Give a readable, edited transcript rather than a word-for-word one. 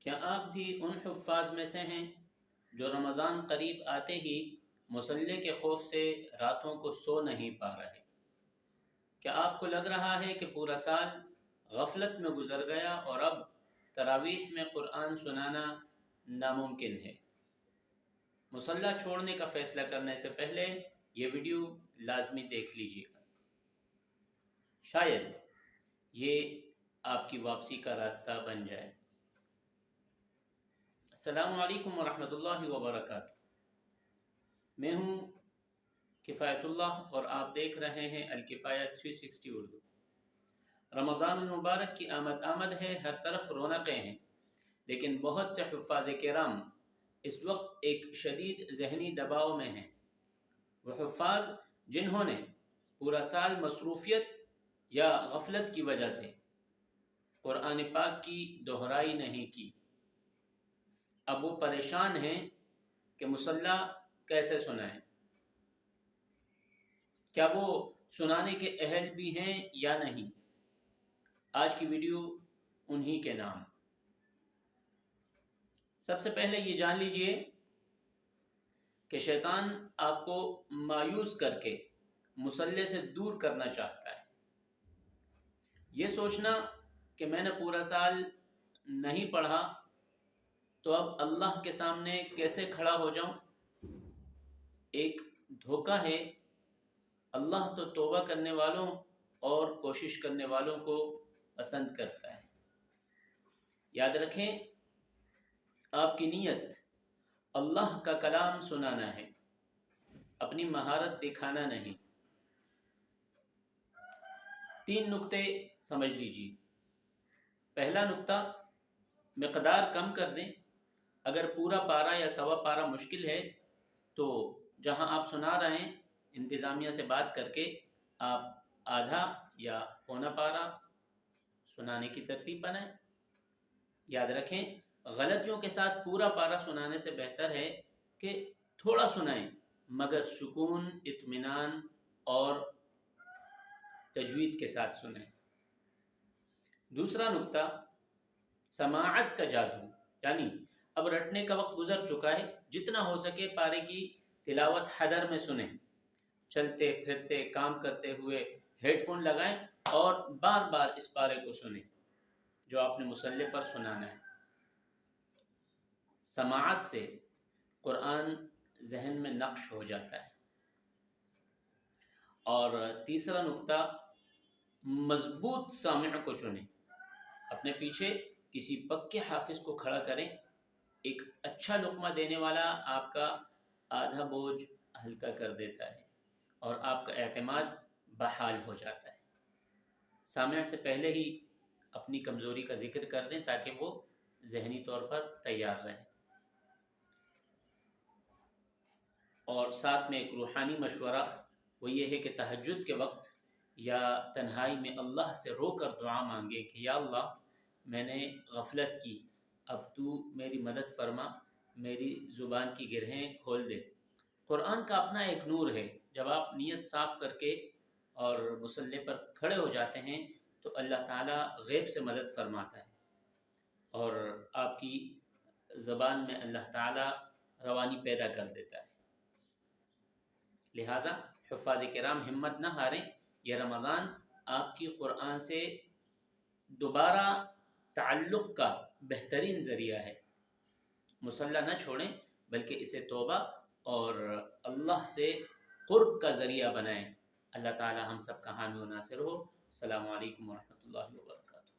کیا آپ بھی ان حفاظ میں سے ہیں جو رمضان قریب آتے ہی مصلی کے خوف سے راتوں کو سو نہیں پا رہے؟ کیا آپ کو لگ رہا ہے کہ پورا سال غفلت میں گزر گیا اور اب تراویح میں قرآن سنانا ناممکن ہے؟ مصلی چھوڑنے کا فیصلہ کرنے سے پہلے یہ ویڈیو لازمی دیکھ لیجیے گا، شاید یہ آپ کی واپسی کا راستہ بن جائے۔ السلام علیکم ورحمۃ اللہ وبرکاتہ۔ میں ہوں کفایت اللہ اور آپ دیکھ رہے ہیں الکفایہ 360 اردو۔ رمضان المبارک کی آمد ہے، ہر طرف رونقیں ہیں، لیکن بہت سے حفاظ کرام اس وقت ایک شدید ذہنی دباؤ میں ہیں۔ وہ حفاظ جنہوں نے پورا سال مصروفیت یا غفلت کی وجہ سے قرآن پاک کی دہرائی نہیں کی، اب وہ پریشان ہیں کہ مصلی کیسے سنائیں، کیا وہ سنانے کے اہل بھی ہیں یا نہیں۔ آج کی ویڈیو انہی کے نام۔ سب سے پہلے یہ جان لیجئے کہ شیطان آپ کو مایوس کر کے مصلی سے دور کرنا چاہتا ہے۔ یہ سوچنا کہ میں نے پورا سال نہیں پڑھا تو اب اللہ کے سامنے کیسے کھڑا ہو جاؤں، ایک دھوکہ ہے۔ اللہ تو توبہ کرنے والوں اور کوشش کرنے والوں کو پسند کرتا ہے۔ یاد رکھیں، آپ کی نیت اللہ کا کلام سنانا ہے، اپنی مہارت دکھانا نہیں۔ 3 نکتے سمجھ لیجیے۔ پہلا نکتہ، مقدار کم کر دیں۔ اگر پورا پارا یا سوا پارا مشکل ہے تو جہاں آپ سنا رہے ہیں انتظامیہ سے بات کر کے آپ آدھا یا پونا پارا سنانے کی ترتیب بنائیں۔ یاد رکھیں، غلطیوں کے ساتھ پورا پارا سنانے سے بہتر ہے کہ تھوڑا سنائیں مگر سکون، اطمینان اور تجوید کے ساتھ سنیں۔ دوسرا نکتہ، سماعت کا جادو، یعنی اب رٹنے کا وقت گزر چکا ہے، جتنا ہو سکے پارے کی تلاوت حدر میں سنیں۔ چلتے پھرتے کام کرتے ہوئے ہیڈ فون لگائیں اور بار بار اس پارے کو سنیں جو آپ نے مصلی پر سنانا ہے۔ سماعت سے قرآن ذہن میں نقش ہو جاتا ہے۔ اور تیسرا نکتہ، مضبوط سامع کو چنیں، اپنے پیچھے کسی پکے حافظ کو کھڑا کریں۔ ایک اچھا لقمہ دینے والا آپ کا آدھا بوجھ ہلکا کر دیتا ہے اور آپ کا اعتماد بحال ہو جاتا ہے۔ سامع سے پہلے ہی اپنی کمزوری کا ذکر کر دیں تاکہ وہ ذہنی طور پر تیار رہے۔ اور ساتھ میں ایک روحانی مشورہ، وہ یہ ہے کہ تہجد کے وقت یا تنہائی میں اللہ سے رو کر دعا مانگے کہ یا اللہ، میں نے غفلت کی، اب تو میری مدد فرما، میری زبان کی گرہیں کھول دے۔ قرآن کا اپنا ایک نور ہے، جب آپ نیت صاف کر کے اور مصلی پر کھڑے ہو جاتے ہیں تو اللہ تعالیٰ غیب سے مدد فرماتا ہے اور آپ کی زبان میں اللہ تعالیٰ روانی پیدا کر دیتا ہے۔ لہٰذا حفاظ کرام ہمت نہ ہاریں، یہ رمضان آپ کی قرآن سے دوبارہ تعلق کا بہترین ذریعہ ہے۔ مصلی نہ چھوڑیں بلکہ اسے توبہ اور اللہ سے قرب کا ذریعہ بنائیں۔ اللہ تعالی ہم سب کا حامی و ناصر ہو۔ السلام علیکم ورحمۃ اللہ وبرکاتہ۔